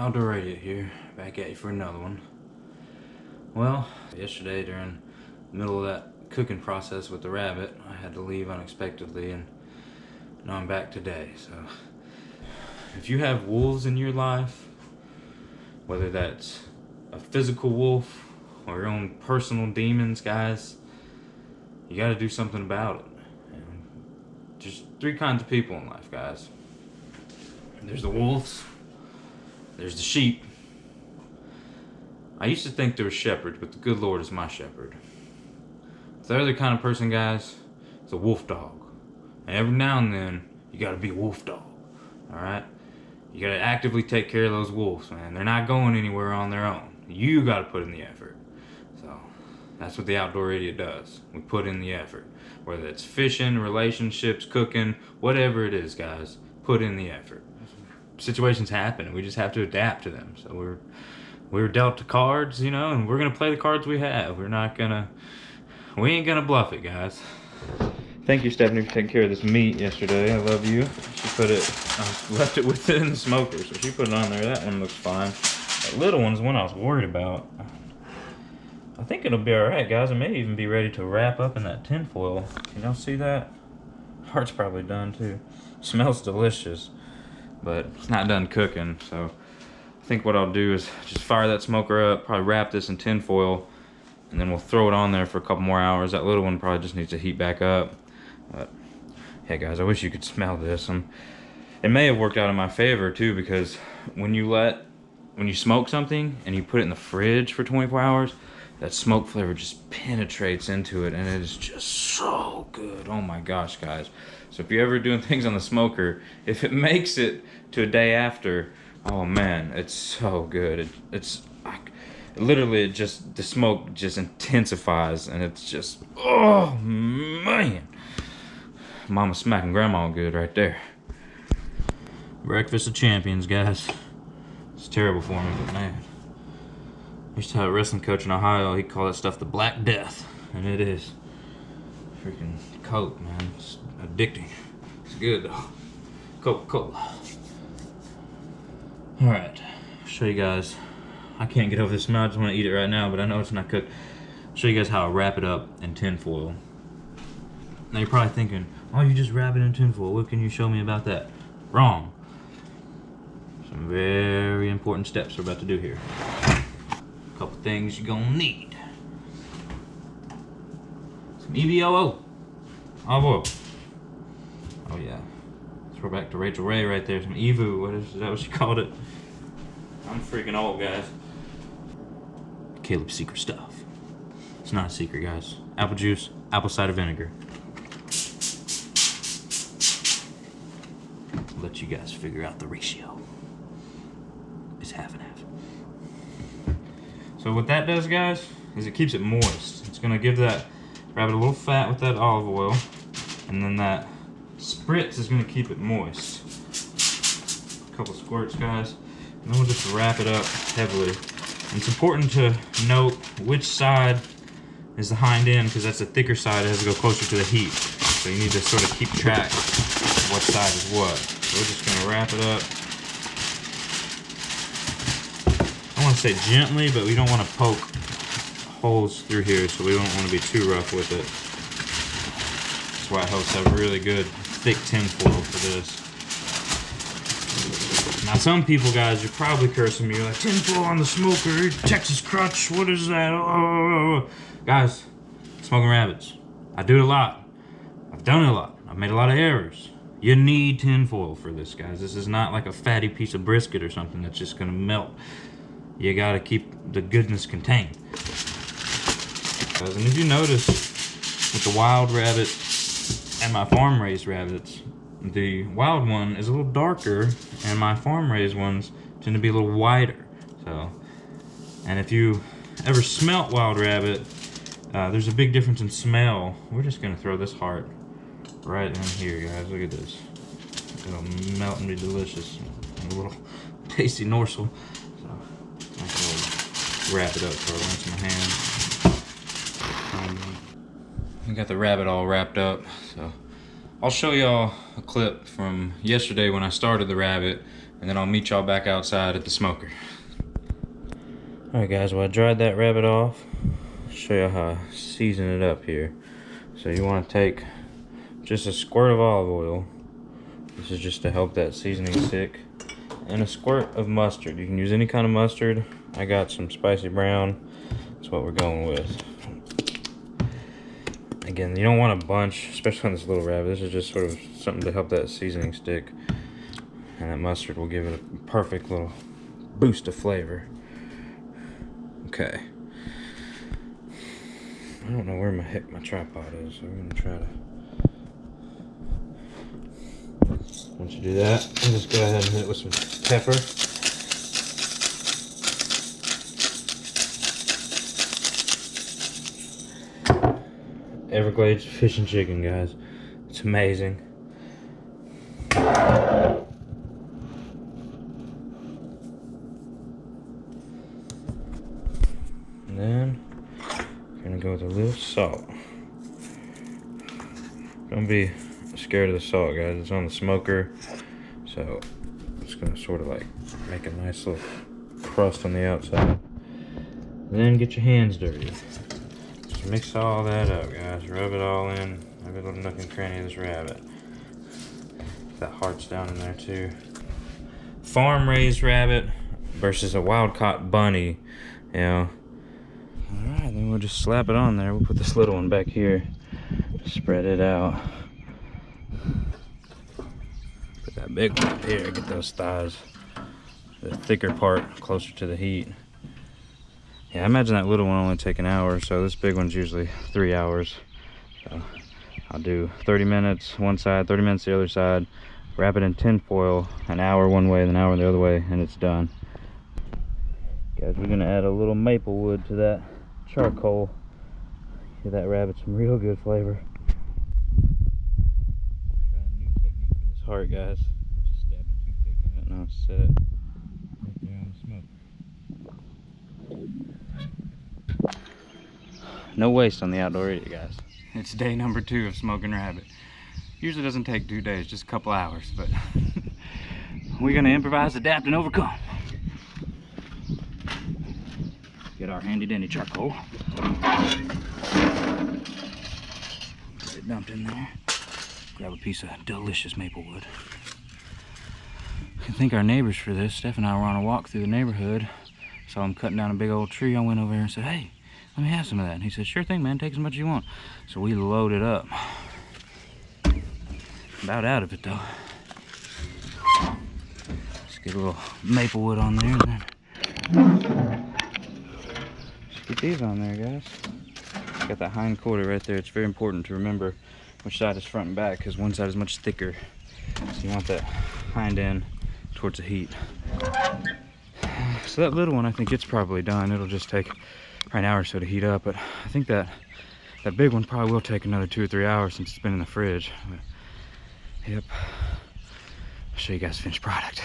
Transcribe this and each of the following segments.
Outdoor Radio here, back at you for another one. Well, yesterday during the middle of that cooking process with the rabbit, I had to leave unexpectedly, and now I'm back today. So, if you have wolves in your life, whether that's a physical wolf or your own personal demons, guys, you gotta do something about it. And there's three kinds of people in life, guys. There's the wolves, there's the sheep. I used to think there were shepherds, but the good Lord is my shepherd. The other kind of person, guys, is a wolf dog. And every now and then, you gotta be a wolf dog, alright? You gotta actively take care of those wolves, man. They're not going anywhere on their own. You gotta put in the effort. So, that's what the Outdoor Radio does. We put in the effort. Whether it's fishing, relationships, cooking, whatever it is, guys, put in the effort. Situations happen, and we just have to adapt to them. So we're dealt the cards, you know, and we're gonna play the cards we have. We ain't gonna bluff it, guys. Thank you, Stephanie, for taking care of this meat yesterday. I love you. I left it within the smoker, so she put it on there. That one looks fine. That little one's the one I was worried about. I think it'll be alright, guys. I may even be ready to wrap up in that tin foil. Can y'all see that? Heart's probably done too. Smells delicious, but it's not done cooking, so I think what I'll do is just fire that smoker up, probably wrap this in tin foil, and then we'll throw it on there for a couple more hours. That little one probably just needs to heat back up. But yeah, guys, I wish you could smell this. It may have worked out in my favor too, because when you smoke something and you put it in the fridge for 24 hours, that smoke flavor just penetrates into it, and it is just so good. Oh my gosh, guys. So if you're ever doing things on the smoker, if it makes it to a day after, oh man, it's so good. It's like, literally, the smoke just intensifies, and it's just, oh man. Mama smacking grandma good right there. Breakfast of champions, guys. It's terrible for me, but man. I used to have a wrestling coach in Ohio. He called that stuff the Black Death, and it is. Freaking Coke, man. It's addicting. It's good though. Coca-Cola. Alright, I'll show you guys. I can't get over this smell. I just want to eat it right now, but I know it's not cooked. I'll show you guys how I wrap it up in tin foil. Now you're probably thinking, oh, you just wrap it in tin foil. What can you show me about that? Wrong. Some very important steps we're about to do here. A couple things you're gonna need. Some EVOO. Olive oil. Oh yeah. Throw back to Rachel Ray right there. Some Evu. Is that what she called it? I'm freaking old, guys. Caleb's secret stuff. It's not a secret, guys. Apple juice, apple cider vinegar. I'll let you guys figure out the ratio. It's half and half. So what that does, guys, is it keeps it moist. It's gonna give that rabbit a little fat with that olive oil, and then that spritz is gonna keep it moist. A couple squirts, guys, and then we'll just wrap it up heavily. And it's important to note which side is the hind end, because that's the thicker side. It has to go closer to the heat. So you need to sort of keep track of what side is what. So we're just gonna wrap it up. I want to say gently, but we don't want to poke holes through here, so we don't want to be too rough with it. That's why it helps to have really good thick tin foil for this. Now some people, guys, you're probably cursing me. You're like, tin foil on the smoker, Texas crutch, what is that? Oh. Guys, smoking rabbits. I do it a lot. I've done it a lot. I've made a lot of errors. You need tin foil for this, guys. This is not like a fatty piece of brisket or something that's just gonna melt. You gotta keep the goodness contained. And if you notice, with the wild rabbit and my farm-raised rabbits, the wild one is a little darker, and my farm-raised ones tend to be a little whiter. So, and if you ever smelt wild rabbit, there's a big difference in smell. We're just gonna throw this heart right in here, guys. Look at this. It'll melt and be delicious. And a little tasty morsel. Wrap it up so I rinse my hands. I got the rabbit all wrapped up, so I'll show y'all a clip from yesterday when I started the rabbit, and then I'll meet y'all back outside at the smoker. Alright guys, well I dried that rabbit off. I'll show you how I season it up here. So you want to take just a squirt of olive oil. This is just to help that seasoning stick. And a squirt of mustard. You can use any kind of mustard. I got some spicy brown. That's what we're going with. Again, you don't want a bunch, especially on this little rabbit. This is just sort of something to help that seasoning stick. And that mustard will give it a perfect little boost of flavor. Okay. I don't know where my tripod is, so we're gonna try to. Once you do that, I'll just go ahead and hit it with some pepper. Everglades fish and chicken, guys. It's amazing. And then we're gonna go with a little salt. Don't be scared of the salt, guys. It's on the smoker, so it's gonna sort of like make a nice little crust on the outside. And then get your hands dirty. Just mix all that up, guys. Rub it all in every little nook and cranny of this rabbit. That heart's down in there too. Farm raised rabbit versus a wild caught bunny, you know. All right, then we'll just slap it on there. We'll put this little one back here. Spread it out. Put that big one up here. Get those thighs, the thicker part, closer to the heat. Yeah, I imagine that little one only take an hour, so this big one's usually 3 hours. So I'll do 30 minutes one side, 30 minutes the other side. Wrap it in tin foil, an hour one way and an hour the other way, and it's done. Guys, we're gonna add a little maple wood to that charcoal. Give that rabbit some real good flavor. Try a new technique for this heart, guys. Just stab a toothpick in it and I'll set it right there on the smoke. No waste on the outdoor eater, guys. It's day number 2 of smoking rabbit. Usually doesn't take 2 days, just a couple hours, but we're gonna improvise, adapt, and overcome. Get our handy dandy charcoal. Get it dumped in there. Grab a piece of delicious maple wood. I can thank our neighbors for this. Steph and I were on a walk through the neighborhood. Saw him cutting down a big old tree. I went over there and said, "Hey, let me have some of that." And he said, "Sure thing, man. Take as much as you want." So we loaded up. About out of it though. Let's get a little maple wood on there and then just get these on there, guys. Got that hind quarter right there. It's very important to remember which side is front and back because one side is much thicker. So you want that hind end towards the heat. So that little one, I think it's probably done. It'll just take an hour or so to heat up, but I think that big one probably will take another 2 or 3 hours since it's been in the fridge. But, yep. I'll show you guys the finished product.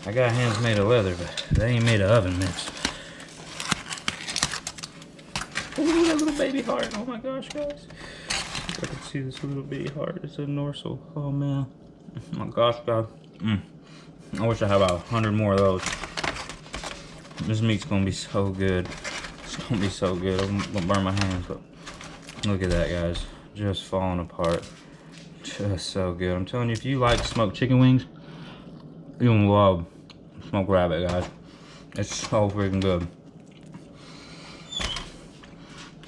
I got hands made of leather, but they ain't made of oven mitts. Ooh, that little baby heart. Oh my gosh, guys. I can see this little bitty heart. It's a dorsal. Oh man. Oh my gosh, guys. I wish I had about 100 more of those. This meat's gonna be so good. It's gonna be so good. I'm gonna burn my hands, but look at that, guys. Just falling apart. Just so good. I'm telling you, if you like smoked chicken wings, you're gonna love smoked rabbit, guys. It's so freaking good.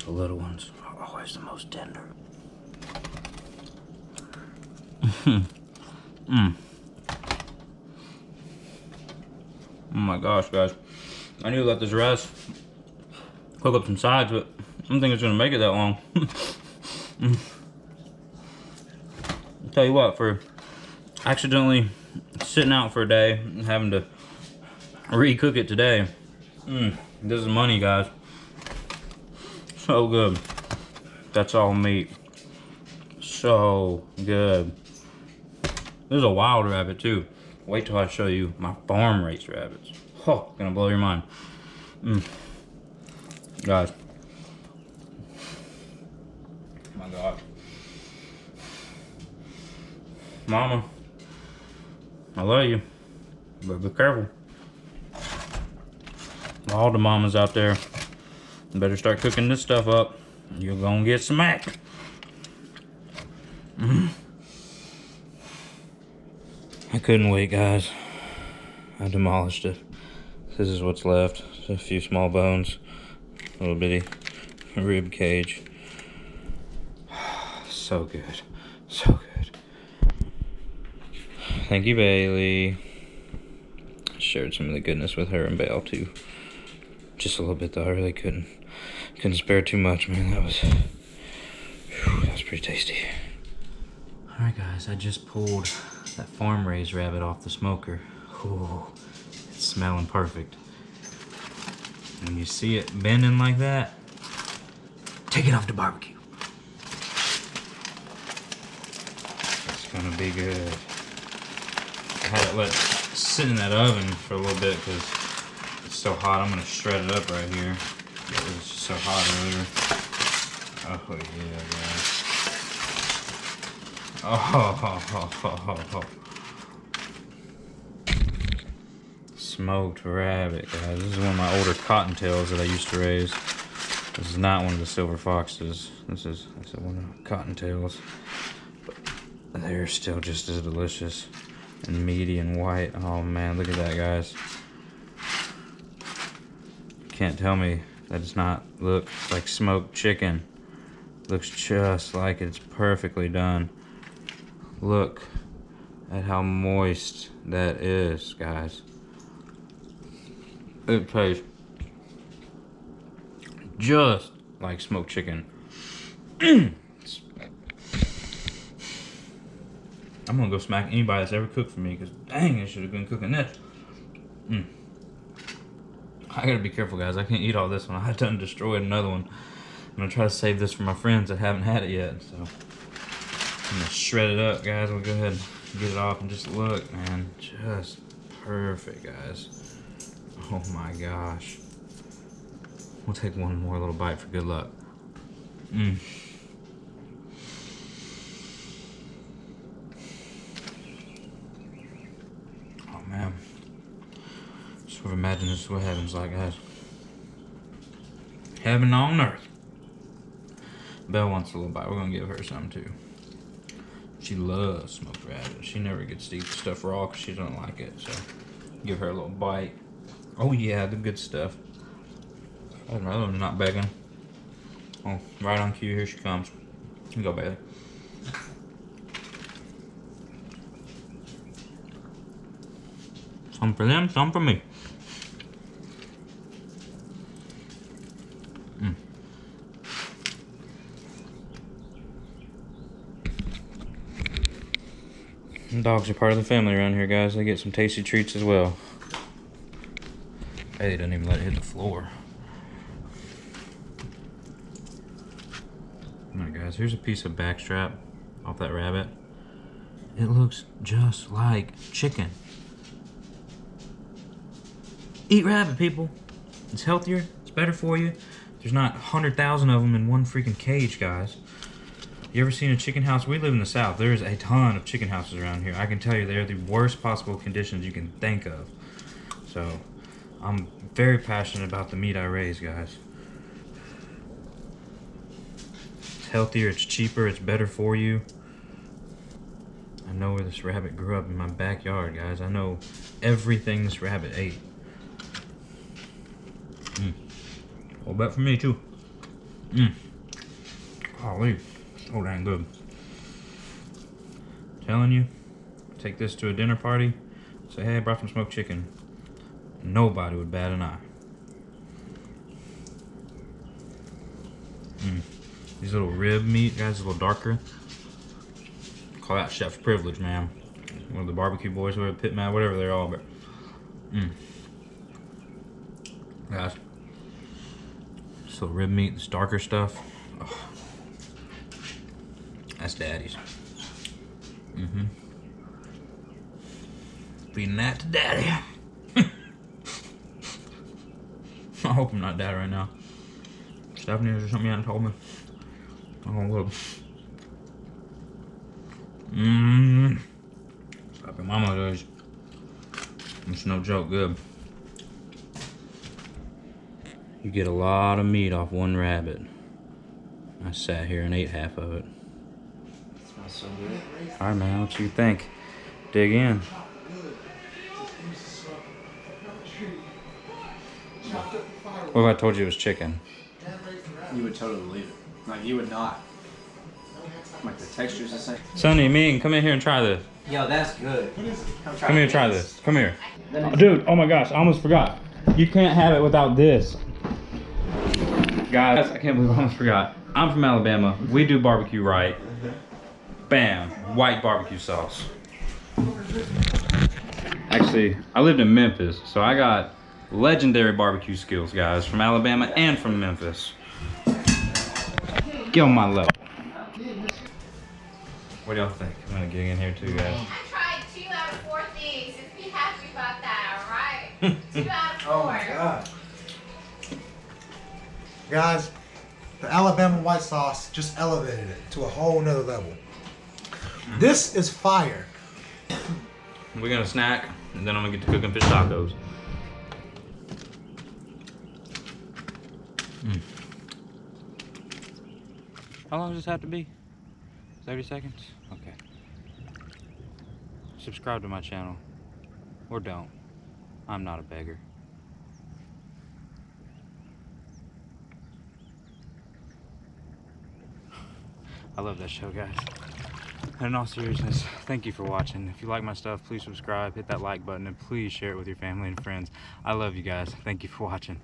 The little ones are always the most tender. Oh my gosh, guys. I need to let this rest. Cook up some sides, but I don't think it's gonna make it that long. I'll tell you what, for accidentally sitting out for a day and having to re-cook it today, this is money, guys. So good. That's all meat. So good. This is a wild rabbit too. Wait till I show you my farm raised rabbits. Oh, gonna blow your mind. Guys. Oh my God. Mama I love you, but be careful. All the mamas out there, you better start cooking this stuff up. You're gonna get smacked. I couldn't wait, guys. I demolished it. This is what's left. Just a few small bones, a little bitty rib cage. So good, so good. Thank you, Bailey. Shared some of the goodness with her and Bale too. Just a little bit though. I really couldn't spare too much, man. That was pretty tasty. All right, guys. I just pulled that farm raised rabbit off the smoker. Ooh, it's smelling perfect. When you see it bending like that, take it off the barbecue. It's gonna be good. I had it let sit in that oven for a little bit because it's so hot. I'm gonna shred it up right here. It was just so hot earlier. Oh yeah, guys. Oh. Smoked rabbit, guys. This is one of my older cottontails that I used to raise. This is not one of the silver foxes. This is one of the cottontails. But they're still just as delicious and meaty and white. Oh man, look at that, guys. Can't tell me that it's not look like smoked chicken. Looks just like it's perfectly done. Look at how moist that is, guys. It tastes just like smoked chicken. I'm gonna go smack anybody that's ever cooked for me, because dang, I should have been cooking this. I gotta be careful, guys. I can't eat all this one. I done destroyed another one. I'm gonna try to save this for my friends that haven't had it yet. So I'm gonna shred it up, guys. We'll go ahead and get it off and just look, man. Just perfect, guys. Oh my gosh. We'll take one more little bite for good luck. Oh man. Sort of imagine this is what heaven's like, guys. Heaven on earth. Belle wants a little bite. We're gonna give her some too. She loves smoked rabbit. She never gets to eat the stuff raw because she doesn't like it. So give her a little bite. Oh yeah, the good stuff. Oh, another one's not begging. Oh, right on cue. Here she comes. You go, Bailey. Some for them, some for me. Dogs are part of the family around here, guys. They get some tasty treats as well. Hey, they doesn't even let it hit the floor. Alright, guys, here's a piece of backstrap off that rabbit. It looks just like chicken. Eat rabbit, people. It's healthier, it's better for you. There's not 100,000 of them in one freaking cage, guys. You ever seen a chicken house? We live in the South. There's a ton of chicken houses around here. I can tell you they're the worst possible conditions you can think of. So, I'm very passionate about the meat I raise, guys. It's healthier, it's cheaper, it's better for you. I know where this rabbit grew up in my backyard, guys. I know everything this rabbit ate. Well, bet for me, too. Golly. So dang good. Telling you, take this to a dinner party, say, hey, I brought some smoked chicken. Nobody would bat an eye. These little rib meat, guys, a little darker. Call that chef's privilege, man. One of the barbecue boys, whatever, pit man, whatever they're all, but guys, this little rib meat, this darker stuff. Oh. That's daddy's. Feeding that to daddy. I hope I'm not dad right now. Stephanie, is there something you haven't told me? Oh, look. Stop your mama does. It's no joke good. You get a lot of meat off one rabbit. I sat here and ate half of it. It smells so good. Alright man, what you think? Dig in. What if I told you it was chicken? You would totally believe it. Like, you would not. Like, the texture's the same. Sonny, Ming, come in here and try this. Yo, that's good. Come here, try this. Come here. Dude, oh my gosh, I almost forgot. You can't have it without this. Guys, I can't believe I almost forgot. I'm from Alabama. We do barbecue right. Bam, white barbecue sauce. Actually, I lived in Memphis, so I got legendary barbecue skills, guys, from Alabama and from Memphis. Get on my level. What do y'all think? I'm gonna get in here too, guys. I tried 2 out of 4 things. Just be happy about that, alright? 2 out of 4. Oh my god. Guys, the Alabama white sauce just elevated it to a whole nother level. This is fire. We're gonna snack, and then I'm gonna get to cooking fish tacos. How long does this have to be? 30 seconds? Okay. Subscribe to my channel. Or don't. I'm not a beggar. I love that show, guys. And in all seriousness, thank you for watching. If you like my stuff, please subscribe, hit that like button, and please share it with your family and friends. I love you guys. Thank you for watching.